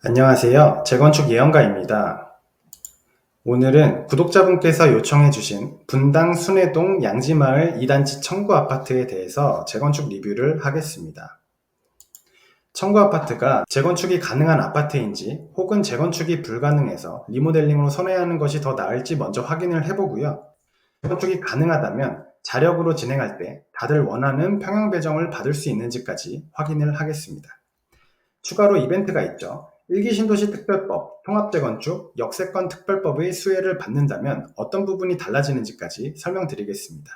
안녕하세요. 재건축 예언가입니다. 오늘은 구독자분께서 요청해주신 분당 순회동 양지마을 2단지 청구 아파트에 대해서 재건축 리뷰를 하겠습니다. 청구 아파트가 재건축이 가능한 아파트인지 혹은 재건축이 불가능해서 리모델링으로 선회하는 것이 더 나을지 먼저 확인을 해보고요. 재건축이 가능하다면 자력으로 진행할 때 다들 원하는 평형 배정을 받을 수 있는지까지 확인을 하겠습니다. 추가로 이벤트가 있죠. 일기 신도시 특별법, 통합재건축, 역세권 특별법의 수혜를 받는다면 어떤 부분이 달라지는지까지 설명드리겠습니다.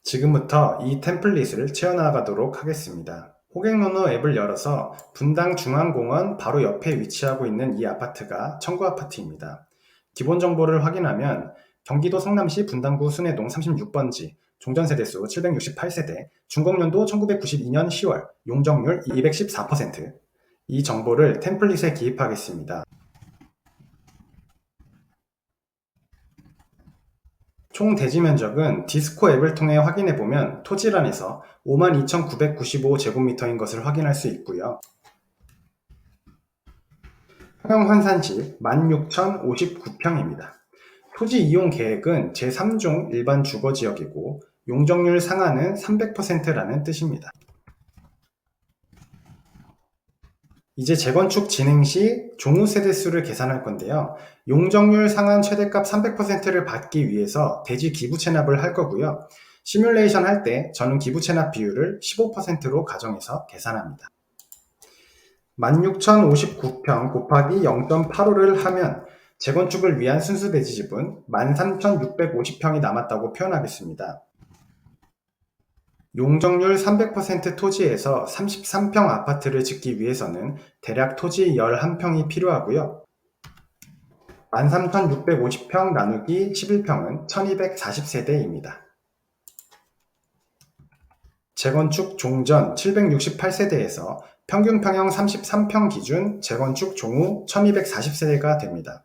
지금부터 이 템플릿을 채워나가도록 하겠습니다. 호객노노 앱을 열어서 분당 중앙공원 바로 옆에 위치하고 있는 이 아파트가 청구 아파트입니다. 기본 정보를 확인하면 경기도 성남시 분당구 순회동 36번지, 종전세대수 768세대, 준공연도 1992년 10월, 용적률 214%, 이 정보를 템플릿에 기입하겠습니다. 총 대지 면적은 디스코 앱을 통해 확인해보면 토지란에서 52,995제곱미터인 것을 확인할 수 있고요. 평형 환산시 16,059평입니다. 토지 이용 계획은 제3종 일반 주거지역이고 용적률 상한은 300%라는 뜻입니다. 이제 재건축 진행 시 종후 세대수를 계산할 건데요. 용적률 상한 최대값 300%를 받기 위해서 대지 기부 체납을 할 거고요. 시뮬레이션 할 때 저는 기부 체납 비율을 15%로 가정해서 계산합니다. 16,059평 곱하기 0.85를 하면 재건축을 위한 순수 대지집은 13,650평이 남았다고 표현하겠습니다. 용적률 300% 토지에서 33평 아파트를 짓기 위해서는 대략 토지 11평이 필요하고요. 13,650평 나누기 11평은 1240세대입니다. 재건축 종전 768세대에서 평균 평형 33평 기준 재건축 종후 1240세대가 됩니다.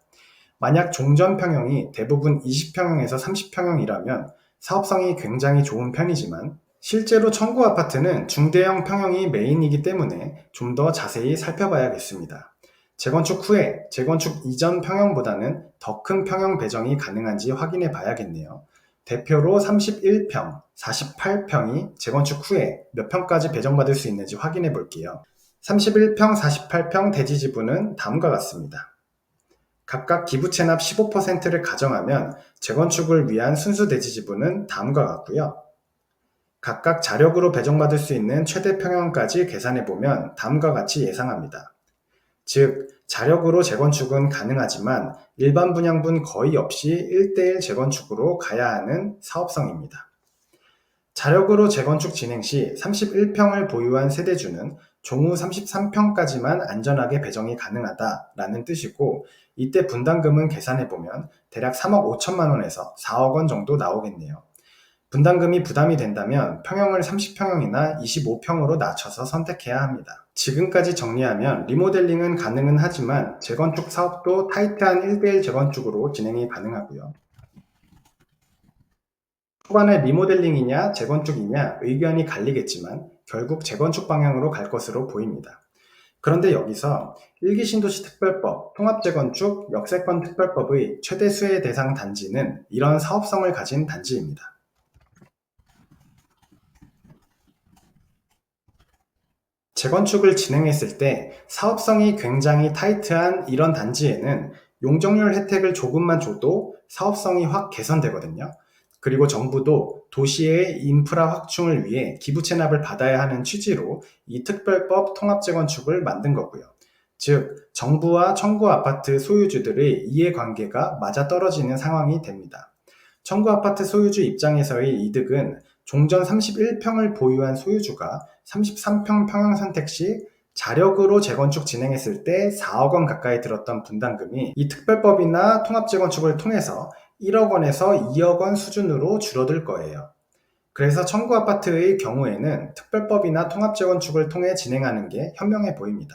만약 종전 평형이 대부분 20평형에서 30평형이라면 사업성이 굉장히 좋은 편이지만 실제로 청구 아파트는 중대형 평형이 메인이기 때문에 좀 더 자세히 살펴봐야겠습니다. 재건축 후에 재건축 이전 평형보다는 더 큰 평형 배정이 가능한지 확인해 봐야겠네요. 대표로 31평, 48평이 재건축 후에 몇 평까지 배정받을 수 있는지 확인해 볼게요. 31평, 48평 대지 지분은 다음과 같습니다. 각각 기부 체납 15%를 가정하면 재건축을 위한 순수 대지 지분은 다음과 같고요. 각각 자력으로 배정받을 수 있는 최대 평형까지 계산해보면 다음과 같이 예상합니다. 즉, 자력으로 재건축은 가능하지만 일반 분양분 거의 없이 1:1 재건축으로 가야 하는 사업성입니다. 자력으로 재건축 진행 시 31평을 보유한 세대주는 종후 33평까지만 안전하게 배정이 가능하다라는 뜻이고, 이때 분담금은 계산해보면 대략 3억 5천만 원에서 4억 원 정도 나오겠네요. 분담금이 부담이 된다면 평형을 30평형이나 25평으로 낮춰서 선택해야 합니다. 지금까지 정리하면 리모델링은 가능은 하지만 재건축 사업도 타이트한 1:1 재건축으로 진행이 가능하고요. 초반에 리모델링이냐 재건축이냐 의견이 갈리겠지만 결국 재건축 방향으로 갈 것으로 보입니다. 그런데 여기서 일기 신도시 특별법, 통합재건축, 역세권 특별법의 최대 수혜 대상 단지는 이런 사업성을 가진 단지입니다. 재건축을 진행했을 때 사업성이 굉장히 타이트한 이런 단지에는 용적률 혜택을 조금만 줘도 사업성이 확 개선되거든요. 그리고 정부도 도시의 인프라 확충을 위해 기부 체납을 받아야 하는 취지로 이 특별법 통합재건축을 만든 거고요. 즉, 정부와 청구 아파트 소유주들의 이해관계가 맞아떨어지는 상황이 됩니다. 청구 아파트 소유주 입장에서의 이득은 종전 31평을 보유한 소유주가 33평 평형 선택 시 자력으로 재건축 진행했을 때 4억 원 가까이 들었던 분담금이 이 특별법이나 통합재건축을 통해서 1억 원에서 2억 원 수준으로 줄어들 거예요. 그래서 청구 아파트의 경우에는 특별법이나 통합재건축을 통해 진행하는 게 현명해 보입니다.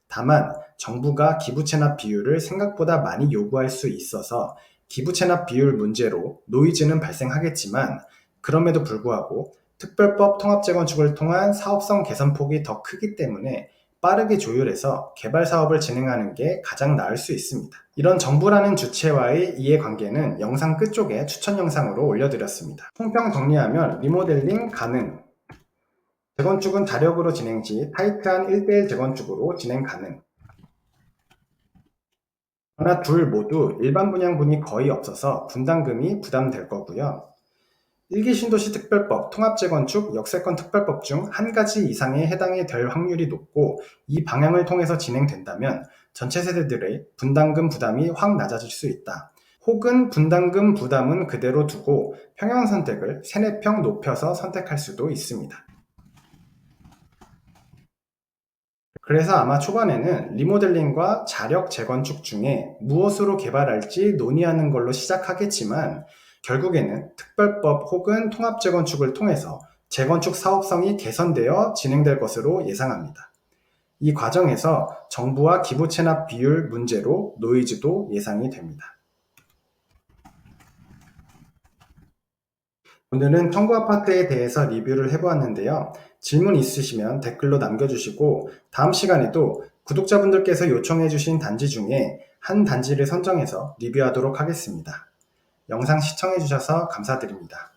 다만 정부가 기부 체납 비율을 생각보다 많이 요구할 수 있어서 기부 체납 비율 문제로 노이즈는 발생하겠지만, 그럼에도 불구하고 특별법 통합재건축을 통한 사업성 개선폭이 더 크기 때문에 빠르게 조율해서 개발 사업을 진행하는 게 가장 나을 수 있습니다. 이런 정부라는 주체와의 이해관계는 영상 끝쪽에 추천 영상으로 올려드렸습니다. 총평 정리하면 리모델링 가능, 재건축은 자력으로 진행 시 타이트한 1:1 재건축으로 진행 가능. 그러나 둘 모두 일반 분양분이 거의 없어서 분담금이 부담될 거고요. 1기 신도시 특별법, 통합재건축, 역세권 특별법 중 한 가지 이상에 해당이 될 확률이 높고 이 방향을 통해서 진행된다면 전체 세대들의 분담금 부담이 확 낮아질 수 있다. 혹은 분담금 부담은 그대로 두고 평형 선택을 3, 4평 높여서 선택할 수도 있습니다. 그래서 아마 초반에는 리모델링과 자력 재건축 중에 무엇으로 개발할지 논의하는 걸로 시작하겠지만 결국에는 특별법 혹은 통합재건축을 통해서 재건축 사업성이 개선되어 진행될 것으로 예상합니다. 이 과정에서 정부와 기부 체납 비율 문제로 노이즈도 예상이 됩니다. 오늘은 청구 아파트에 대해서 리뷰를 해보았는데요. 질문 있으시면 댓글로 남겨주시고 다음 시간에도 구독자분들께서 요청해주신 단지 중에 한 단지를 선정해서 리뷰하도록 하겠습니다. 영상 시청해주셔서 감사드립니다.